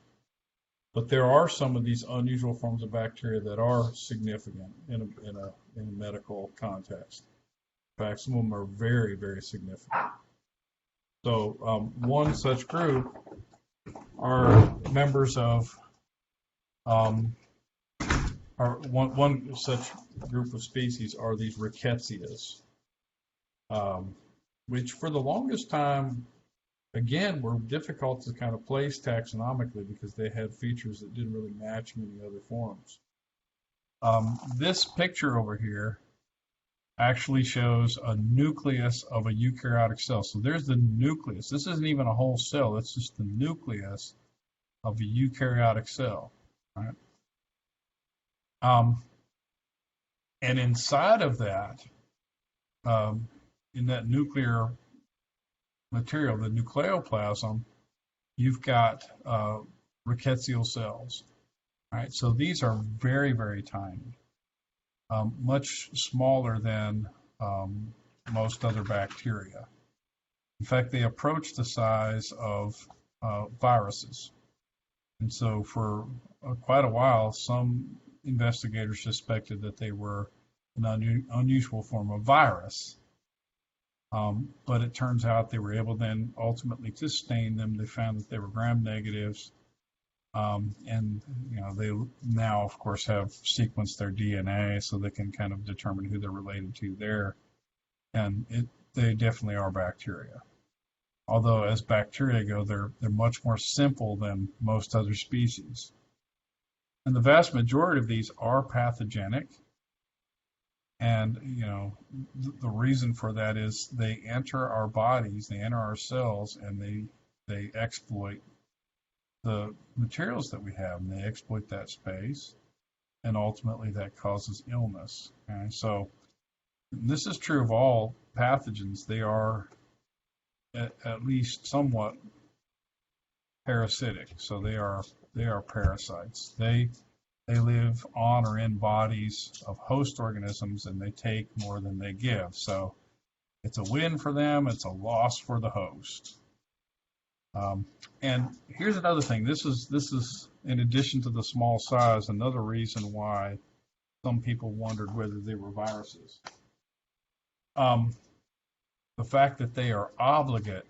But there are some of these unusual forms of bacteria that are significant in a medical context. In fact, some of them are very, very significant. So one such group are members of one such group of species are these Rickettsias, which for the longest time, again, were difficult to kind of place taxonomically because they had features that didn't really match many other forms. This picture over here actually shows a nucleus of a eukaryotic cell. So there's the nucleus. This isn't even a whole cell. It's just the nucleus of a eukaryotic cell. Right? And inside of that, in that nuclear material, the nucleoplasm, you've got rickettsial cells. Right? So these are very, very tiny, much smaller than most other bacteria. In fact, they approach the size of viruses. And so for quite a while, some investigators suspected that they were an unusual form of virus. But it turns out they were able then ultimately to stain them. They found that they were gram-negatives. And they now, of course, have sequenced their DNA so they can kind of determine who they're related to there. And they definitely are bacteria. Although as bacteria go, they're much more simple than most other species. And the vast majority of these are pathogenic. And, the reason for that is they enter our bodies, they enter our cells, and they exploit the materials that we have, and they exploit that space, and ultimately that causes illness. Okay? So this is true of all pathogens. They are at least somewhat parasitic. So they are parasites. They live on or in bodies of host organisms, and they take more than they give. So it's a win for them. It's a loss for the host. And here's another thing. This is in addition to the small size, another reason why some people wondered whether they were viruses. The fact that they are obligate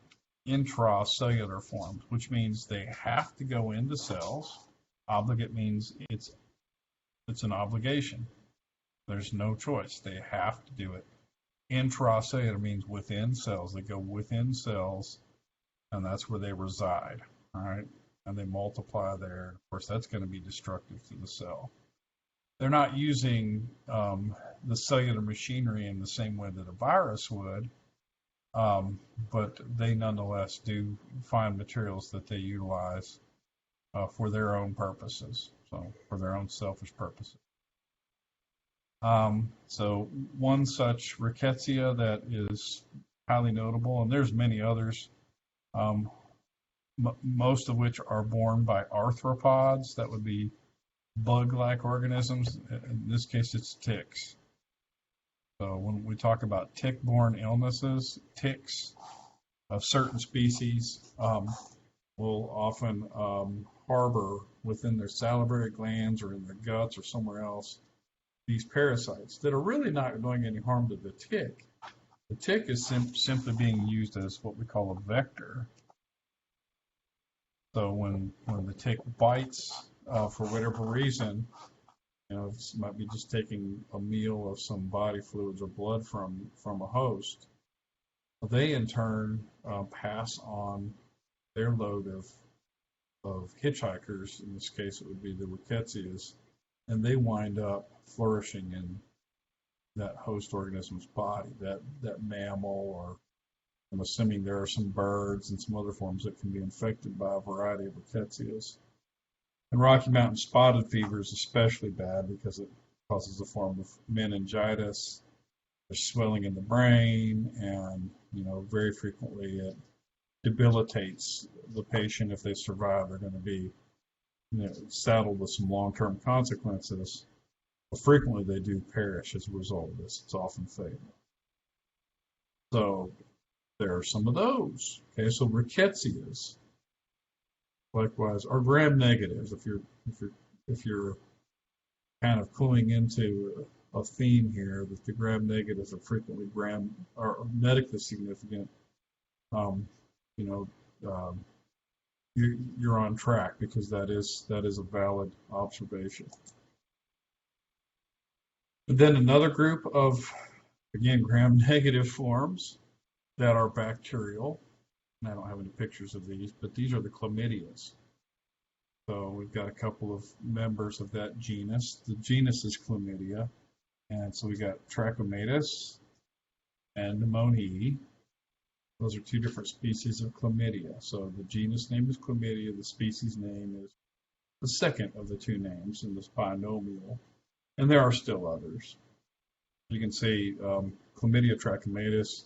intracellular forms, which means they have to go into cells. Obligate means it's an obligation. There's no choice. They have to do it. Intracellular means within cells. They go within cells, and that's where they reside. All right, and they multiply there. Of course, that's going to be destructive to the cell. They're not using the cellular machinery in the same way that a virus would, but they nonetheless do find materials that they utilize for their own purposes, so for their own selfish purposes. So one such rickettsia that is highly notable, and there's many others, most of which are borne by arthropods. That would be bug-like organisms. In this case, it's ticks. So when we talk about tick-borne illnesses, ticks of certain species will often harbor within their salivary glands or in their guts or somewhere else these parasites that are really not doing any harm to the tick. The tick is simply being used as what we call a vector. So when the tick bites, for whatever reason, it might be just taking a meal of some body fluids or blood from a host. They in turn pass on their load of hitchhikers. In this case, it would be the rickettsias, and they wind up flourishing in that host organism's body, that mammal, or I'm assuming there are some birds and some other forms that can be infected by a variety of ricketsias. And Rocky Mountain spotted fever is especially bad because it causes a form of meningitis. There's swelling in the brain, and very frequently it debilitates the patient. If they survive, they're going to be saddled with some long-term consequences. But frequently they do perish as a result of this. It's often fatal. So there are some of those. Okay, so ricketsias, likewise, are gram-negatives. If you're kind of cluing into a theme here, that the gram-negatives are frequently are medically significant. You're on track, because that is a valid observation. But then another group of, again, gram-negative forms that are bacterial. And I don't have any pictures of these, but these are the chlamydias. So we've got a couple of members of that genus. The genus is Chlamydia. And so we got Trachomatis and Pneumoniae. Those are two different species of chlamydia. So the genus name is Chlamydia. The species name is the second of the two names in this binomial. And there are still others. You can see Chlamydia trachomatis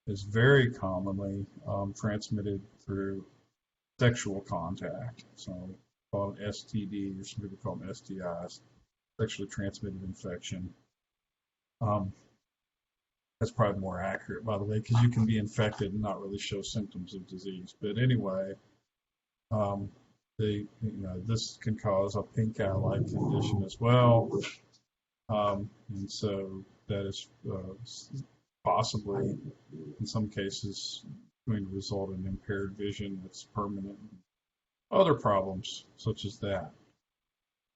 is very commonly transmitted through sexual contact. So called STD, or some people call them STIs, sexually transmitted infection. That's probably more accurate, by the way, because you can be infected and not really show symptoms of disease. But anyway, this can cause a pink eye-like condition as well. And so that is possibly, in some cases, going to result in impaired vision that's permanent. Other problems such as that.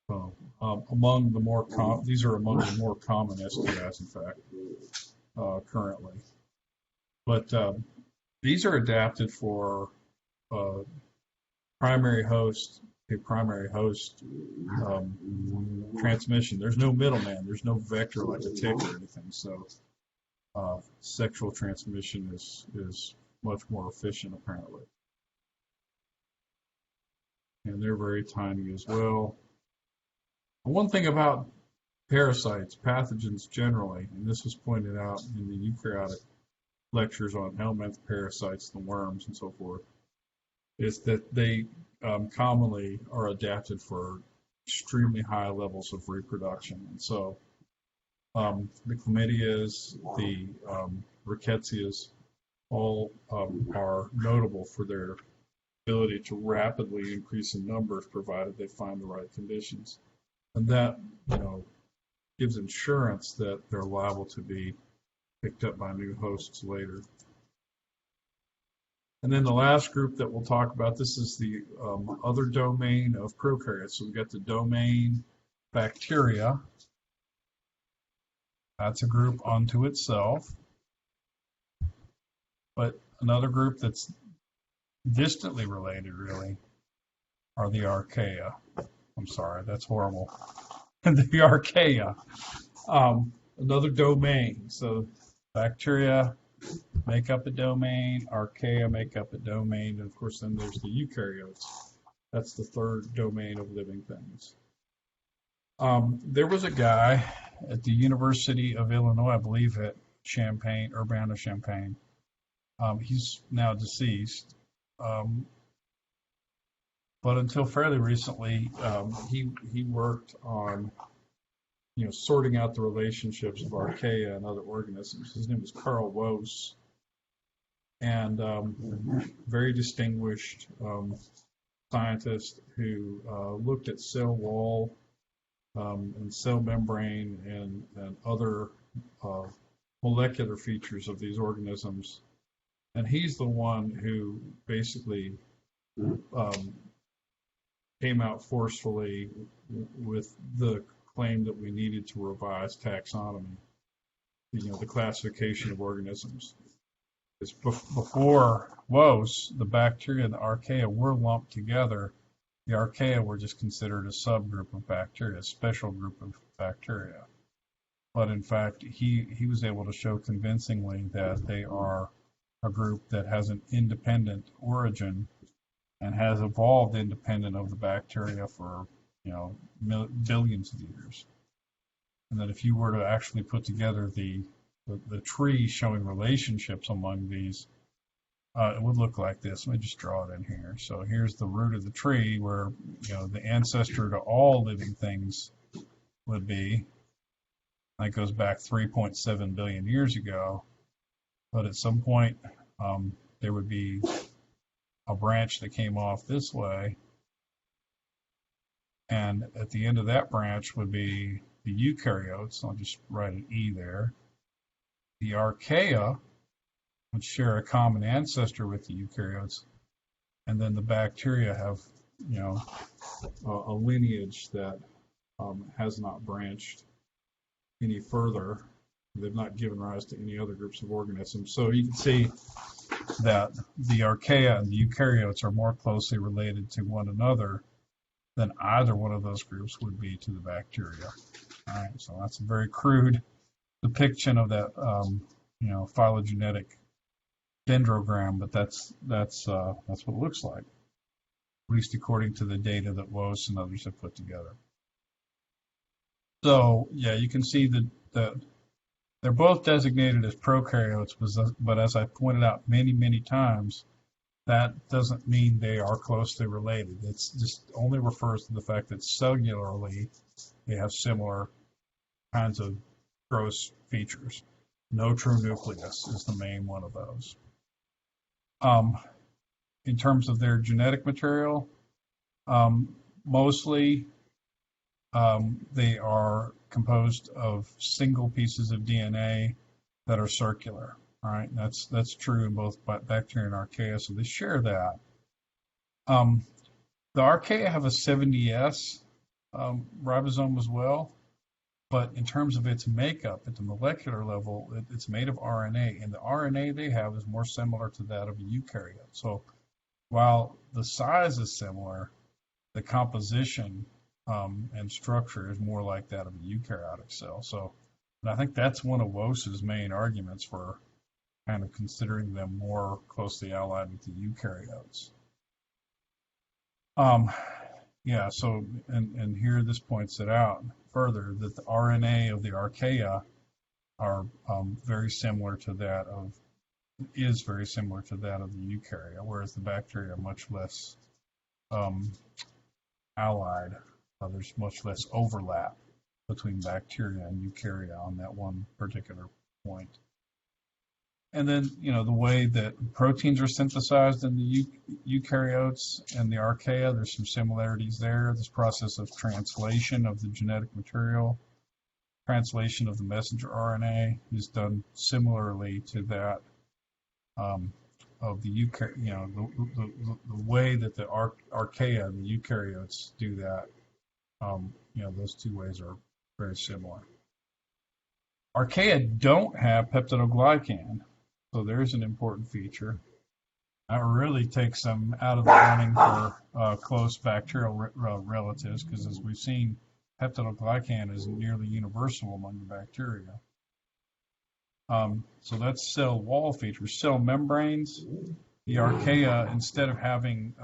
So, among the more these are among the more common STIs, in fact, currently. But these are adapted for primary host transmission. There's no middleman. There's no vector like a tick or anything. So sexual transmission is much more efficient, apparently. And they're very tiny as well. One thing about parasites, pathogens generally, and this was pointed out in the eukaryotic lectures on helminth parasites, the worms, and so forth, is that they commonly are adapted for extremely high levels of reproduction. And so the chlamydias, the ricketsias, all are notable for their ability to rapidly increase in numbers, provided they find the right conditions. And that, gives insurance that they're liable to be picked up by new hosts later. And then the last group that we'll talk about, this is the other domain of prokaryotes. So we've got the domain bacteria. That's a group unto itself. But another group that's distantly related, really, are the archaea. I'm sorry, that's horrible. The archaea, another domain. So bacteria make up a domain, archaea make up a domain, and of course then there's the eukaryotes. That's the third domain of living things. There was a guy at the University of Illinois, I believe at Champaign, Urbana-Champaign. He's now deceased. But until fairly recently, he worked on sorting out the relationships of archaea and other organisms. His name was Carl Woese, and very distinguished scientist who looked at cell wall and cell membrane and other molecular features of these organisms. And he's the one who basically came out forcefully with the claim that we needed to revise taxonomy, the classification of organisms. Because before Woese, the bacteria and the archaea were lumped together. The archaea were just considered a subgroup of bacteria, a special group of bacteria. But in fact, he was able to show convincingly that they are a group that has an independent origin and has evolved independent of the bacteria for billions of years. And that if you were to actually put together the tree showing relationships among these, it would look like this. Let me just draw it in here. So here's the root of the tree where the ancestor to all living things would be. That goes back 3.7 billion years ago. But at some point, there would be a branch that came off this way. And at the end of that branch would be the eukaryotes. I'll just write an E there. The archaea would share a common ancestor with the eukaryotes. And then the bacteria have, a lineage that has not branched any further. They've not given rise to any other groups of organisms. So you can see that the archaea and the eukaryotes are more closely related to one another than either one of those groups would be to the bacteria. All right, so that's a very crude depiction of that, phylogenetic dendrogram, but that's what it looks like, at least according to the data that Woese and others have put together. So yeah, you can see that they're both designated as prokaryotes, but as I pointed out many, many times, that doesn't mean they are closely related. It's just only refers to the fact that cellularly they have similar kinds of gross features. No true nucleus is the main one of those. In terms of their genetic material, mostly they are composed of single pieces of DNA that are circular. All right, that's true in both bacteria and archaea, so they share that. The archaea have a 70S ribosome as well, but in terms of its makeup at the molecular level, it's made of RNA, and the RNA they have is more similar to that of a eukaryote. So while the size is similar, the composition and structure is more like that of a eukaryotic cell. So, and I think that's one of Woese's main arguments for kind of considering them more closely allied with the eukaryotes. Yeah, so, and here this points it out further that the RNA of the archaea are very similar to that of, is very similar to that of the eukarya, whereas the bacteria are much less allied. There's much less overlap between bacteria and eukarya on that one particular point. And then, the way that proteins are synthesized in the eukaryotes and the archaea, there's some similarities there. This process of translation of the genetic material, translation of the messenger RNA is done similarly to that the the way that the archaea and the eukaryotes do that. Those two ways are very similar. Archaea don't have peptidoglycan, so there's an important feature. That really takes them out of the running for close bacterial relatives, because as we've seen, peptidoglycan is nearly universal among the bacteria. So that's cell wall features. Cell membranes, the archaea, instead of having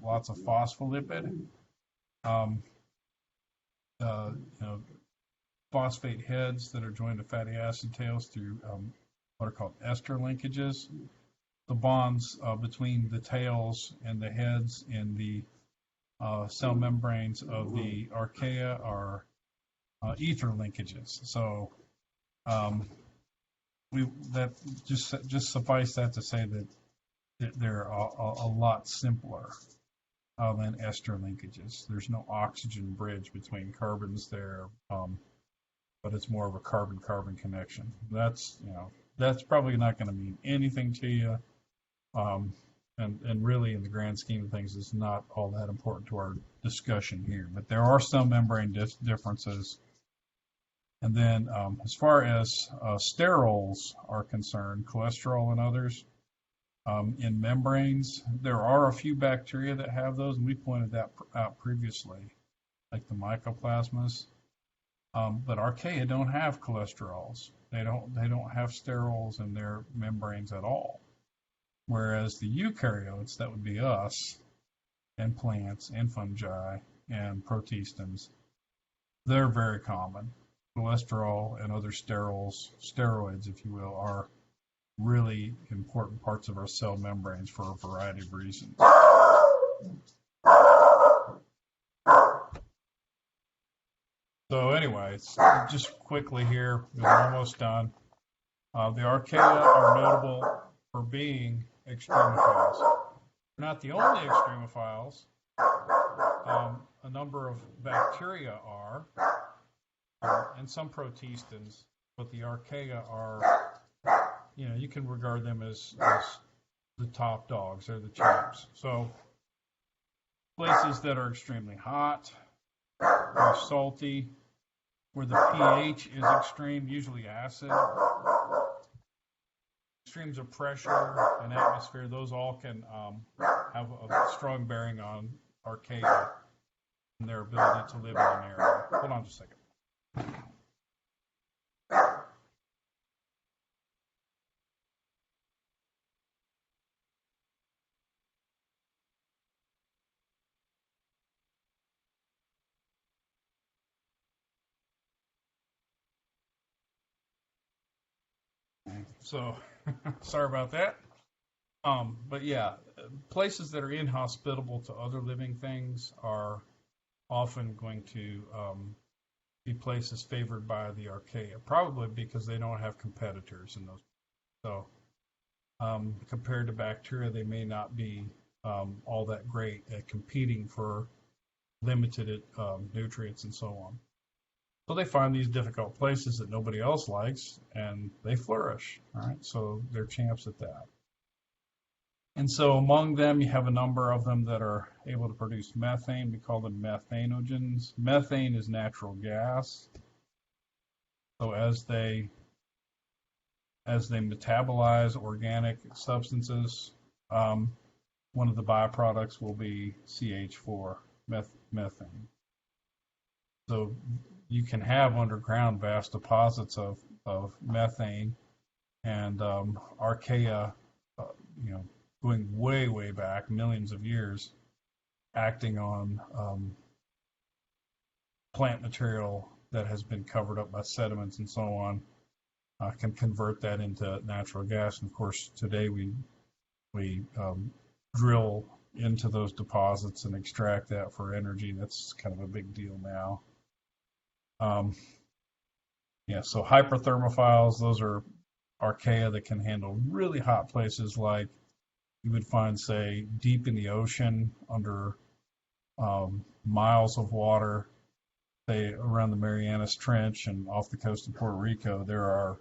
lots of phospholipid, phosphate heads that are joined to fatty acid tails through what are called ester linkages. The bonds between the tails and the heads in the cell membranes of the archaea are ether linkages. So that just suffice that to say that they're a lot simpler than ester linkages. There's no oxygen bridge between carbons there, but it's more of a carbon-carbon connection. That's probably not going to mean anything to you. And really, in the grand scheme of things, it's not all that important to our discussion here. But there are some membrane differences. And then, as far as sterols are concerned, cholesterol and others, in membranes, there are a few bacteria that have those, and we pointed that out previously, like the mycoplasmas. But archaea don't have cholesterols. They don't have sterols in their membranes at all. Whereas the eukaryotes, that would be us, and plants, and fungi, and protistans, they're very common. Cholesterol and other steroids, if you will, are really important parts of our cell membranes for a variety of reasons. So anyways, just quickly here, we're almost done. The archaea are notable for being extremophiles. They're not the only extremophiles. A number of bacteria are, and some protistans, but the archaea are, you can regard them as the top dogs. They're the champs. So places that are extremely hot, or salty, where the pH is extreme, usually acid, extremes of pressure and atmosphere, those all can have a strong bearing on archaea and their ability to live in an area. Hold on just a second. So, sorry about that. But yeah, places that are inhospitable to other living things are often going to be places favored by the archaea, probably because they don't have competitors in those. So, compared to bacteria, they may not be all that great at competing for limited nutrients and so on. So they find these difficult places that nobody else likes, and they flourish. All right, so they're champs at that. And so among them, you have a number of them that are able to produce methane. We call them methanogens. Methane is natural gas. So as they metabolize organic substances, one of the byproducts will be CH4, methane. So you can have underground vast deposits of methane, and archaea, going way, way back, millions of years, acting on plant material that has been covered up by sediments and so on, can convert that into natural gas. And of course, today we drill into those deposits and extract that for energy. That's kind of a big deal now. So hyperthermophiles, those are archaea that can handle really hot places, like you would find, say, deep in the ocean under miles of water, say around the Marianas Trench and off the coast of Puerto Rico. There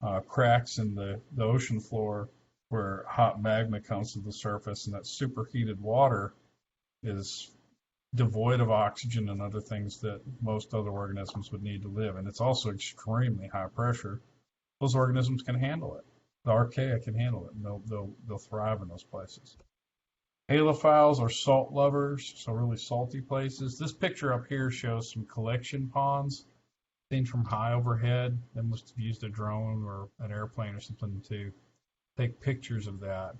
are cracks in the ocean floor where hot magma comes to the surface, and that superheated water is devoid of oxygen and other things that most other organisms would need to live. And it's also extremely high pressure. Those organisms can handle it. The archaea can handle it, and they'll thrive in those places. Halophiles are salt lovers, so really salty places. This picture up here shows some collection ponds seen from high overhead. They must have used a drone or an airplane or something to take pictures of that.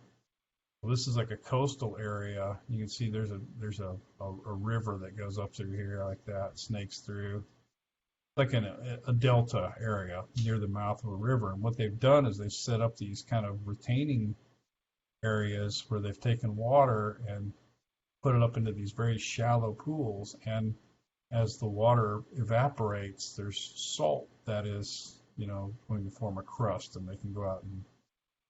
Well, this is like a coastal area. You can see there's a river that goes up through here like that, snakes through, like in a delta area near the mouth of a river. And what they've done is they've set up these kind of retaining areas where they've taken water and put it up into these very shallow pools. And as the water evaporates, there's salt that is, going to form a crust, and they can go out and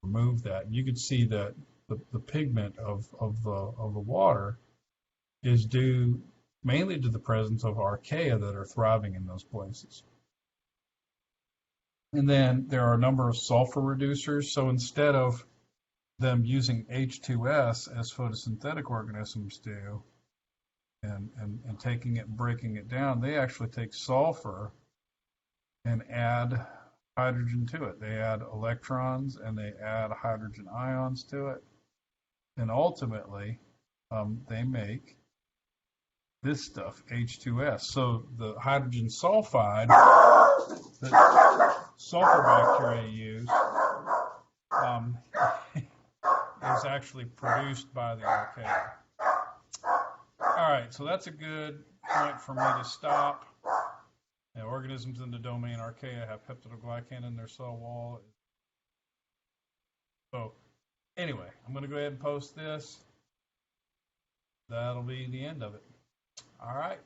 remove that. And you can see that the pigment of the water is due mainly to the presence of archaea that are thriving in those places. And then there are a number of sulfur reducers. So instead of them using H2S as photosynthetic organisms do, and taking it and breaking it down, they actually take sulfur and add hydrogen to it. They add electrons and they add hydrogen ions to it. And ultimately, they make this stuff, H2S. So the hydrogen sulfide that sulfur bacteria use is actually produced by the archaea. All right, so that's a good point for me to stop. Organisms in the domain archaea have peptidoglycan in their cell wall. So anyway, I'm going to go ahead and post this. That'll be the end of it. All right.